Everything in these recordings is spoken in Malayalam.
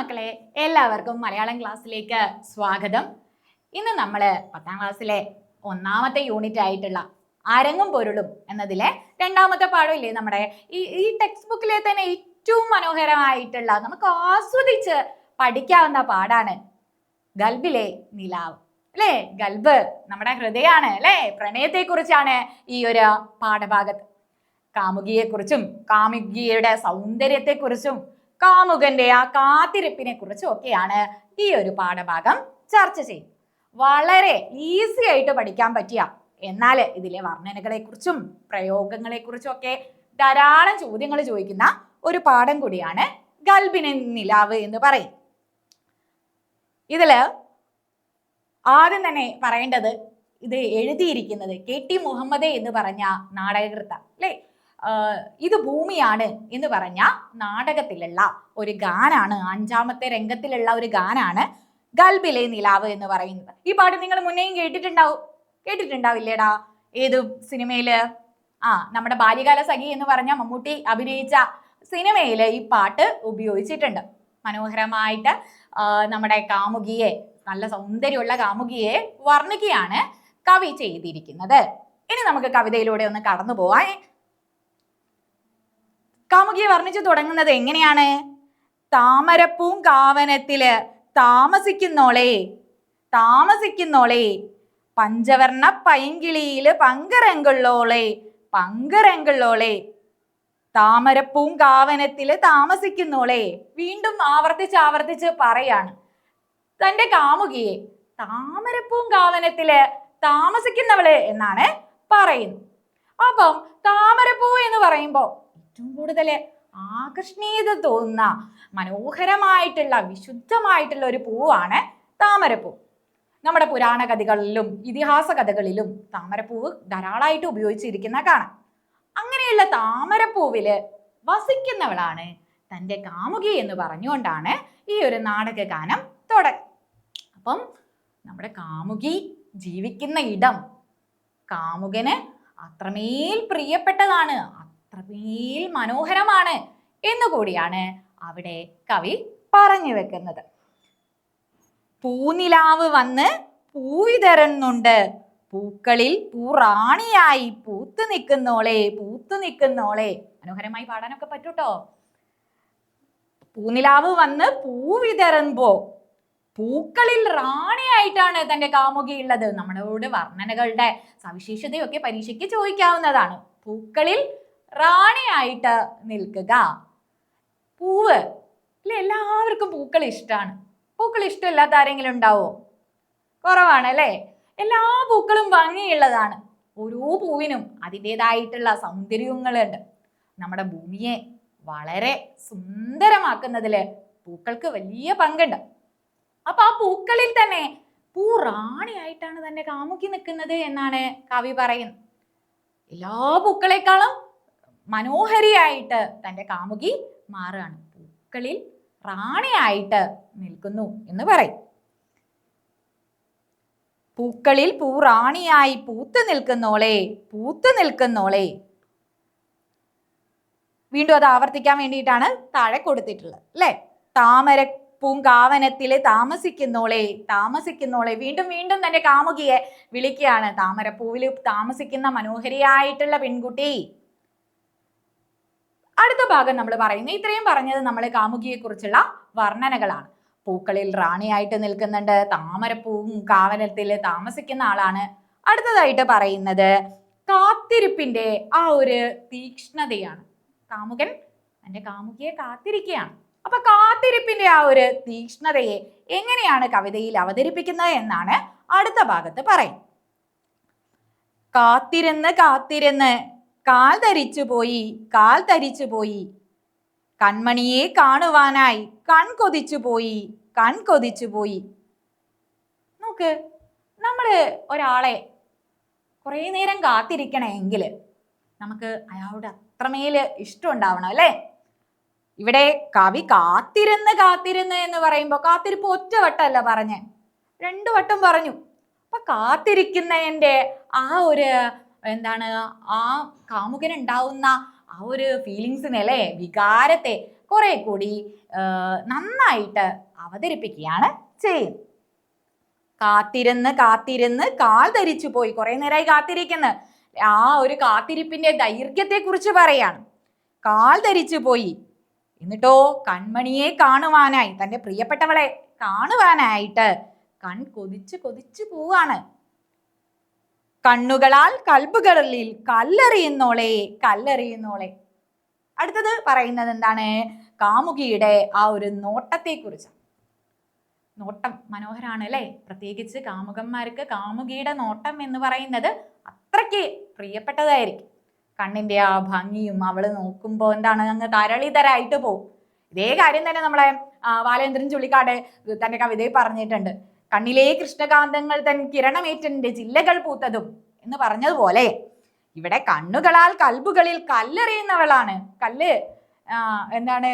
മക്കളെ, എല്ലാവർക്കും മലയാളം ക്ലാസ്സിലേക്ക് സ്വാഗതം. ഇന്ന് നമ്മൾ 10ാം ക്ലാസ്സിലെ ഒന്നാമത്തെ യൂണിറ്റ് ആയിട്ടുള്ള അരങ്ങും പൊരുളും എന്നതിലെ രണ്ടാമത്തെ പാഠമില്ലേ, നമ്മുടെ ഈ ടെക്സ്റ്റ് ബുക്കിലെ തന്നെ ഏറ്റവും മനോഹരമായിട്ടുള്ള നമുക്ക് ആസ്വദിച്ച് പഠിക്കാവുന്ന പാഠാണ് ഗൽബിലെ നിലാവ്. അല്ലേ? ഗൽബ് നമ്മുടെ ഹൃദയാണ് അല്ലേ? പ്രണയത്തെ കുറിച്ചാണ് ഈ ഒരു പാഠഭാഗത്ത്. കാമുകിയെ കുറിച്ചും കാമുകിയുടെ സൗന്ദര്യത്തെ കുറിച്ചും കാമുകന്റെ ആ കാത്തിരിപ്പിനെ കുറിച്ചും ഒക്കെയാണ് ഈ ഒരു പാഠഭാഗം ചർച്ച ചെയ്യുന്നത്. വളരെ ഈസി ആയിട്ട് പഠിക്കാൻ പറ്റിയ, എന്നാൽ ഇതിലെ വർണ്ണനകളെ കുറിച്ചും പ്രയോഗങ്ങളെ കുറിച്ചും ഒക്കെ ധാരാളം ചോദ്യങ്ങൾ ചോദിക്കുന്ന ഒരു പാഠം കൂടിയാണ് ഗൽബിലെ നിലാവ് എന്ന് പറയും. ഇതില് ആദ്യം തന്നെ പറയേണ്ടത്, ഇത് എഴുതിയിരിക്കുന്നത് KT മുഹമ്മദ് എന്ന് പറഞ്ഞ നാടകകൃത്ത അല്ലേ. ഇത് ഭൂമിയാണ് എന്ന് പറഞ്ഞ നാടകത്തിലുള്ള ഒരു ഗാനാണ്, 5ാമത്തെ രംഗത്തിലുള്ള ഒരു ഗാനാണ് ഗൽബിലെ നിലാവ് എന്ന് പറയുന്നത്. ഈ പാട്ട് നിങ്ങൾ മുന്നേയും കേട്ടിട്ടുണ്ടാവില്ലേടാ? ഏത് സിനിമയില്? നമ്മുടെ ബാല്യകാല സഖി എന്ന് പറഞ്ഞ മമ്മൂട്ടി അഭിനയിച്ച സിനിമയില് ഈ പാട്ട് ഉപയോഗിച്ചിട്ടുണ്ട്. മനോഹരമായിട്ട് നമ്മുടെ കാമുകിയെ, നല്ല സൗന്ദര്യമുള്ള കാമുകിയെ വർണ്ണിക്കുകയാണ് കവി ചെയ്തിരിക്കുന്നത്. ഇനി നമുക്ക് കവിതയിലൂടെ ഒന്ന് കടന്നു പോവാം. കാമുകിയെ വർണ്ണിച്ചു തുടങ്ങുന്നത് എങ്ങനെയാണ്? താമരപ്പൂങ്കാവനത്തില് താമസിക്കുന്നോളെ പഞ്ചവർണ്ണ പൈങ്കിളിയില് പങ്കരങ്കുള്ളോളെ താമരപ്പൂങ്കാവനത്തില് താമസിക്കുന്നോളെ. വീണ്ടും ആവർത്തിച്ച് പറയാണ് തന്റെ കാമുകിയെ താമരപ്പൂങ്കാവനത്തില് താമസിക്കുന്നവള് എന്നാണ് പറയുന്നത്. അപ്പം താമരപ്പൂ എന്ന് പറയുമ്പോ ഏറ്റവും കൂടുതൽ ആകർഷണീയത തോന്നുന്ന മനോഹരമായിട്ടുള്ള വിശുദ്ധമായിട്ടുള്ള ഒരു പൂവാണ് താമരപ്പൂ. നമ്മുടെ പുരാണ കഥകളിലും ഇതിഹാസ കഥകളിലും താമരപ്പൂവ് ധാരാളമായിട്ട് ഉപയോഗിച്ചിരിക്കുന്ന കാണാം. അങ്ങനെയുള്ള താമരപ്പൂവില് വസിക്കുന്നവളാണ് തൻ്റെ കാമുകി എന്ന് പറഞ്ഞുകൊണ്ടാണ് ഈ ഒരു നാടകഗാനം തുടങ്ങുന്നത്. അപ്പം നമ്മുടെ കാമുകി ജീവിക്കുന്ന ഇടം കാമുകന് അത്രമേൽ പ്രിയപ്പെട്ടതാണ്, അത്രമേൽ മനോഹരമാണ് എന്നുകൂടിയാണ് അവിടെ കവി പറഞ്ഞു വെക്കുന്നത്. പൂനിലാവ് വന്ന് പൂവിതറുന്നുണ്ട്, പൂക്കളിൽ പൂറാണിയായി പൂത്തു നിൽക്കുന്നോളെ. മനോഹരമായി പാടാനൊക്കെ പറ്റൂട്ടോ. പൂനിലാവ് വന്ന് പൂവിതറുമ്പോ പൂക്കളിൽ റാണിയായിട്ടാണ് തന്റെ കാമുകി ഉള്ളത്. നമ്മളോട് വർണ്ണനകളുടെ സവിശേഷതയൊക്കെ പരീക്ഷയ്ക്ക് ചോദിക്കാവുന്നതാണ്. പൂക്കളിൽ റാണിയായിട്ട് നിൽക്കുക. പൂവ് അല്ലെ, എല്ലാവർക്കും പൂക്കൾ ഇഷ്ടമാണ്. പൂക്കൾ ഇഷ്ടമില്ലാത്ത ആരെങ്കിലും ഉണ്ടാവോ? കുറവാണ് അല്ലേ? എല്ലാ പൂക്കളും ഭംഗിയുള്ളതാണ്. ഓരോ പൂവിനും അതിൻ്റെതായിട്ടുള്ള സൗന്ദര്യങ്ങളുണ്ട്. നമ്മുടെ ഭൂമിയെ വളരെ സുന്ദരമാക്കുന്നതില് പൂക്കൾക്ക് വലിയ പങ്കുണ്ട്. അപ്പൊ ആ പൂക്കളിൽ തന്നെ പൂ റാണിയായിട്ടാണ് തന്നെ കാമുകി നിൽക്കുന്നത് എന്നാണ് കവി പറയുന്നത്. എല്ലാ പൂക്കളെക്കാളും മനോഹരിയായിട്ട് തൻ്റെ കാമുകി മാറുകയാണ്, പൂക്കളിൽ റാണിയായിട്ട് നിൽക്കുന്നു എന്ന് പറയും. പൂക്കളിൽ പൂറാണിയായി പൂത്തു നിൽക്കുന്നോളെ. വീണ്ടും അത് ആവർത്തിക്കാൻ വേണ്ടിയിട്ടാണ് താഴെ കൊടുത്തിട്ടുള്ളത് അല്ലെ. താമരപ്പൂങ്കാവനത്തില് താമസിക്കുന്നോളെ. വീണ്ടും തന്റെ കാമുകിയെ വിളിക്കുകയാണ്. താമരപ്പൂവിൽ താമസിക്കുന്ന മനോഹരിയായിട്ടുള്ള പെൺകുട്ടി. അടുത്ത ഭാഗം നമ്മൾ പറയുന്നത്, ഇത്രയും പറഞ്ഞത് നമ്മൾ കാമുകിയെ കുറിച്ചുള്ള വർണ്ണനകളാണ്. പൂക്കളിൽ റാണിയായിട്ട് നിൽക്കുന്നുണ്ട്, താമരപ്പൂങ്കാവനത്തിൽ താമസിക്കുന്ന ആളാണ്. അടുത്തതായിട്ട് പറയുന്നത് കാത്തിരിപ്പിന്റെ ആ ഒരു തീക്ഷ്ണതയാണ്. കാമുകൻ തന്റെ കാമുകിയെ കാത്തിരിക്കുകയാണ്. അപ്പൊ കാത്തിരിപ്പിന്റെ ആ ഒരു തീക്ഷ്ണതയെ എങ്ങനെയാണ് കവിതയിൽ അവതരിപ്പിക്കുന്നത് എന്നാണ് അടുത്ത ഭാഗത്ത് പറയുന്നത്. കാത്തിരുന്ന് കാൽ തരിച്ചു പോയി കൺമണിയെ കാണുവാനായി കൺ കൊതിച്ചു പോയി. നോക്ക്, നമ്മള് ഒരാളെ കുറേ നേരം കാത്തിരിക്കണമെങ്കിൽ നമുക്ക് അയാളുടെ അത്രമേല് ഇഷ്ടം ഉണ്ടാവണം അല്ലേ. ഇവിടെ കവി കാത്തിരുന്ന് എന്ന് പറയുമ്പോൾ കാത്തിരിപ്പ് ഒറ്റ വട്ടമല്ല പറഞ്ഞ്, 2 വട്ടം പറഞ്ഞു. അപ്പൊ കാത്തിരിക്കുന്നതിൻ്റെ ആ ഒരു ആ കാമുകനുണ്ടാവുന്ന ആ ഒരു ഫീലിങ്സിനെ അല്ലേ, വികാരത്തെ കുറെ കൂടി നന്നായിട്ട് അവതരിപ്പിക്കുകയാണ് ചെയ്യുന്നത്. കാത്തിരുന്ന് കാത്തിരുന്ന് കാൽ ധരിച്ചു പോയി. കുറെ നേരമായി കാത്തിരിക്കുന്നു. ആ ഒരു കാത്തിരിപ്പിന്റെ ദൈർഘ്യത്തെ കുറിച്ച് പറയാണ്. കാൽ ധരിച്ചു പോയി. എന്നിട്ടോ കൺമണിയെ കാണുവാനായി, തന്റെ പ്രിയപ്പെട്ടവളെ കാണുവാനായിട്ട് കൺ കൊതിച്ചു കൊതിച്ചു പോവാണ്. കണ്ണുകളാൽ കൽബുകളിൽ കല്ലെറിയുന്നോളെ കല്ലെറിയുന്നോളെ. അടുത്തത് പറയുന്നത് എന്താണ്? കാമുകിയുടെ ആ ഒരു നോട്ടത്തെ കുറിച്ച്. നോട്ടം മനോഹരാണ് അല്ലേ? പ്രത്യേകിച്ച് കാമുകന്മാർക്ക് കാമുകിയുടെ നോട്ടം എന്ന് പറയുന്നത് അത്രയ്ക്ക് പ്രിയപ്പെട്ടതായിരിക്കും. കണ്ണിന്റെ ആ ഭംഗിയും അവള് നോക്കുമ്പോൾ എന്താണ്, അങ്ങ് തരളിതരായിട്ട് പോകും. ഇതേ കാര്യം തന്നെ നമ്മളെ ബാലേന്ദ്രൻ ചുള്ളിക്കാട് തന്റെ കവിതയിൽ പറഞ്ഞിട്ടുണ്ട്. കണ്ണിലെ കൃഷ്ണകാന്തങ്ങൾ തൻ കിരണമേറ്റന്റെ ജില്ലകൾ പൂത്തതും എന്ന് പറഞ്ഞതുപോലെ ഇവിടെ കണ്ണുകളാൽ കൽബുകളിൽ കല്ലെറിയുന്നവളാണ്. കല്ല് എന്താണ്?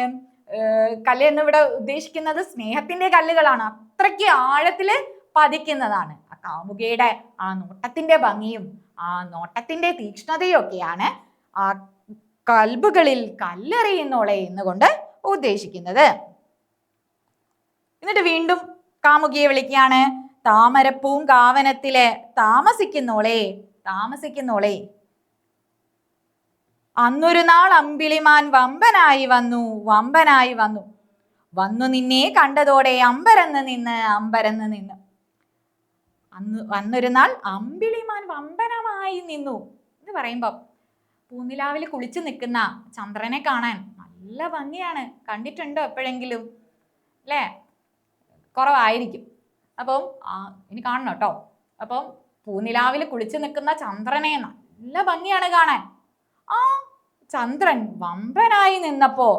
കല്ല് എന്നിവിടെ ഉദ്ദേശിക്കുന്നത് സ്നേഹത്തിന്റെ കല്ലുകളാണ്. അത്രയ്ക്ക് ആഴത്തില് പതിക്കുന്നതാണ്. ആ കാമുകയുടെ ആ നോട്ടത്തിന്റെ ഭംഗിയും ആ നോട്ടത്തിന്റെ തീക്ഷ്ണതയും ഒക്കെയാണ് ആ കൽബുകളിൽ കല്ലെറിയുന്നോളെ എന്നുകൊണ്ട് ഉദ്ദേശിക്കുന്നത്. എന്നിട്ട് വീണ്ടും കാമുകിയെ വിളിക്കുകയാണ്. താമരപ്പൂങ്കാവനത്തില് താമസിക്കുന്നോളെ താമസിക്കുന്നോളെ. അന്നൊരു നാൾ അമ്പിളിമാൻ വമ്പനായി വന്നു വമ്പനായി വന്നു. വന്നു നിന്നെ കണ്ടതോടെ അമ്പരന്ന് നിന്ന്. അന്നൊരു നാൾ അമ്പിളിമാൻ വമ്പനമായി നിന്നു എന്ന് പറയുമ്പോ പൂനിലാവിൽ കുളിച്ചു നിൽക്കുന്ന ചന്ദ്രനെ കാണാൻ നല്ല ഭംഗിയാണ്. കണ്ടിട്ടുണ്ടോ എപ്പോഴെങ്കിലും? അല്ലേ? കുറവായിരിക്കും. അപ്പം ഇനി കാണണം കേട്ടോ. അപ്പം പൂനിലാവിൽ കുളിച്ചു നിൽക്കുന്ന ചന്ദ്രനെ നല്ല ഭംഗിയാണ് കാണാൻ. ആ ചന്ദ്രൻ വമ്പനായി നിന്നപ്പോ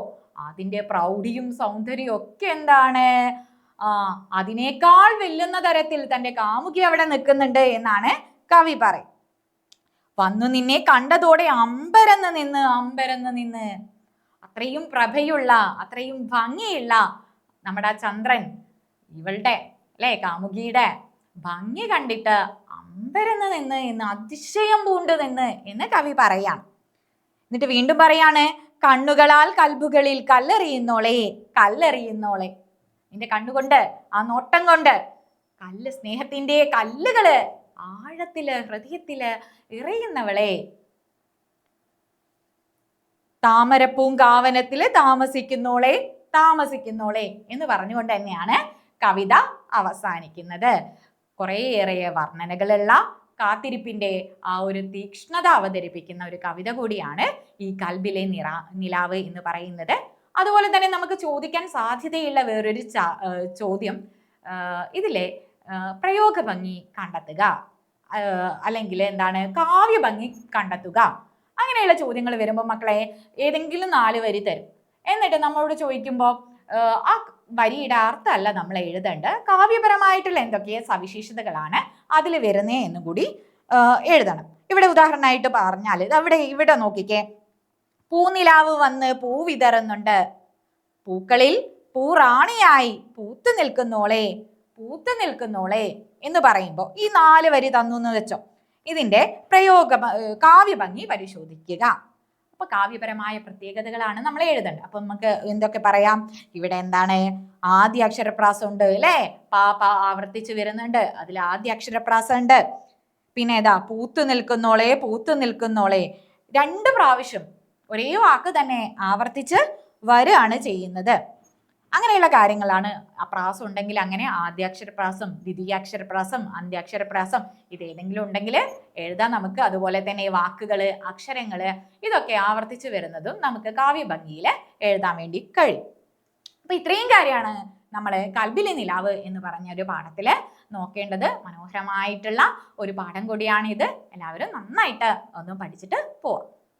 അതിന്റെ പ്രൗഢിയും സൗന്ദര്യവും ഒക്കെ എന്താണ്, അതിനേക്കാൾ വെല്ലുന്ന തരത്തിൽ തന്റെ കാമുകി അവിടെ നിൽക്കുന്നുണ്ട് എന്നാണ് കവി പറയും. വന്നു നിന്നെ കണ്ടതോടെ അമ്പരന്ന് നിന്ന്. അത്രയും പ്രഭയുള്ള അത്രയും ഭംഗിയുള്ള നമ്മുടെ ചന്ദ്രൻ ഇവളുടെ അല്ലെ കാമുകിയുടെ ഭംഗി കണ്ടിട്ട് അമ്പരന്ന് നിന്ന് എന്ന്, അതിശയം പൂണ്ട് നിന്ന് എന്ന് കവി പറയാം. എന്നിട്ട് വീണ്ടും പറയാണ്, കണ്ണുകളാൽ കൽബുകളിൽ കല്ലെറിയുന്നോളെ. നിന്റെ കണ്ണുകൊണ്ട് ആ നോട്ടം കൊണ്ട് സ്നേഹത്തിന്റെ കല്ലുകള് ആഴത്തില് ഹൃദയത്തില് എറിയുന്നവളെ. താമരപ്പൂങ്കാവനത്തില് താമസിക്കുന്നോളെ എന്ന് പറഞ്ഞുകൊണ്ട് തന്നെയാണ് കവിത അവസാനിക്കുന്നത്. കുറേയേറെ വർണ്ണനകളുള്ള കാത്തിരിപ്പിന്റെ ആ ഒരു തീക്ഷ്ണത അവതരിപ്പിക്കുന്ന ഒരു കവിത കൂടിയാണ് ഈ കൽബിലെ നിലാവ് എന്ന് പറയുന്നത്. അതുപോലെ തന്നെ നമുക്ക് ചോദിക്കാൻ സാധ്യതയുള്ള വേറൊരു ചോദ്യം, ഇതിലെ പ്രയോഗ ഭംഗി കണ്ടെത്തുക, അല്ലെങ്കിൽ എന്താണ് കാവ്യ ഭംഗി കണ്ടെത്തുക, അങ്ങനെയുള്ള ചോദ്യങ്ങൾ വരുമ്പോൾ മക്കളെ ഏതെങ്കിലും 4 വരി തരും. എന്നിട്ട് നമ്മളോട് ചോദിക്കുമ്പോൾ ആ വരിയുടെ അർത്ഥമല്ല നമ്മൾ എഴുതേണ്ടത്, കാവ്യപരമായിട്ടുള്ള എന്തൊക്കെ സവിശേഷതകളാണ് അതിൽ വരുന്നേ എന്നും കൂടി എഴുതണം. ഇവിടെ ഉദാഹരണമായിട്ട് പറഞ്ഞാൽ ഇവിടെ നോക്കിക്കേ, പൂനിലാവ് വന്ന് പൂ വിതറുന്നുണ്ട്, പൂക്കളിൽ പൂറാണിയായി പൂത്തു നിൽക്കുന്നോളെ എന്ന് പറയുമ്പോൾ ഈ 4 വരി തന്നു എന്ന് വെച്ചോ. ഇതിന്റെ കാവ്യഭംഗി പരിശോധിക്കുക. അപ്പൊ കാവ്യപരമായ പ്രത്യേകതകളാണ് നമ്മൾ എഴുതേണ്ടത്. അപ്പൊ നമുക്ക് എന്തൊക്കെ പറയാം? ഇവിടെ എന്താണ്, ആദ്യ അക്ഷരപ്രാസം ഉണ്ട് അല്ലേ? പാ ആവർത്തിച്ച് വരുന്നുണ്ട്, അതിൽ ആദ്യ അക്ഷരപ്രാസം ഉണ്ട്. പിന്നെ ഏതാ? പൂത്തു നിൽക്കുന്നോളെ 2 പ്രാവശ്യം ഒരേ വാക്ക് തന്നെ ആവർത്തിച്ച് വരികയാണ് ചെയ്യുന്നത്. അങ്ങനെയുള്ള കാര്യങ്ങളാണ്. ആ പ്രാസം ഉണ്ടെങ്കിൽ അങ്ങനെ ആദ്യാക്ഷരപ്രാസം, ദ്വിതീയാക്ഷരപ്രാസം, അന്ത്യാക്ഷരപ്രാസം ഇതേതെങ്കിലും ഉണ്ടെങ്കിൽ എഴുതാൻ നമുക്ക്. അതുപോലെ തന്നെ വാക്കുകള്, അക്ഷരങ്ങള് ഇതൊക്കെ ആവർത്തിച്ച് വരുന്നതും നമുക്ക് കാവ്യഭംഗിയിൽ എഴുതാൻ വേണ്ടി കഴിയും. അപ്പൊ ഇത്രയും കാര്യമാണ് നമ്മൾ കൽബിലെ നിലാവ് എന്ന് പറഞ്ഞ ഒരു പാഠത്തില് നോക്കേണ്ടത്. മനോഹരമായിട്ടുള്ള ഒരു പാഠം കൂടിയാണിത്. എല്ലാവരും നന്നായിട്ട് ഒന്ന് പഠിച്ചിട്ട് പോവാം.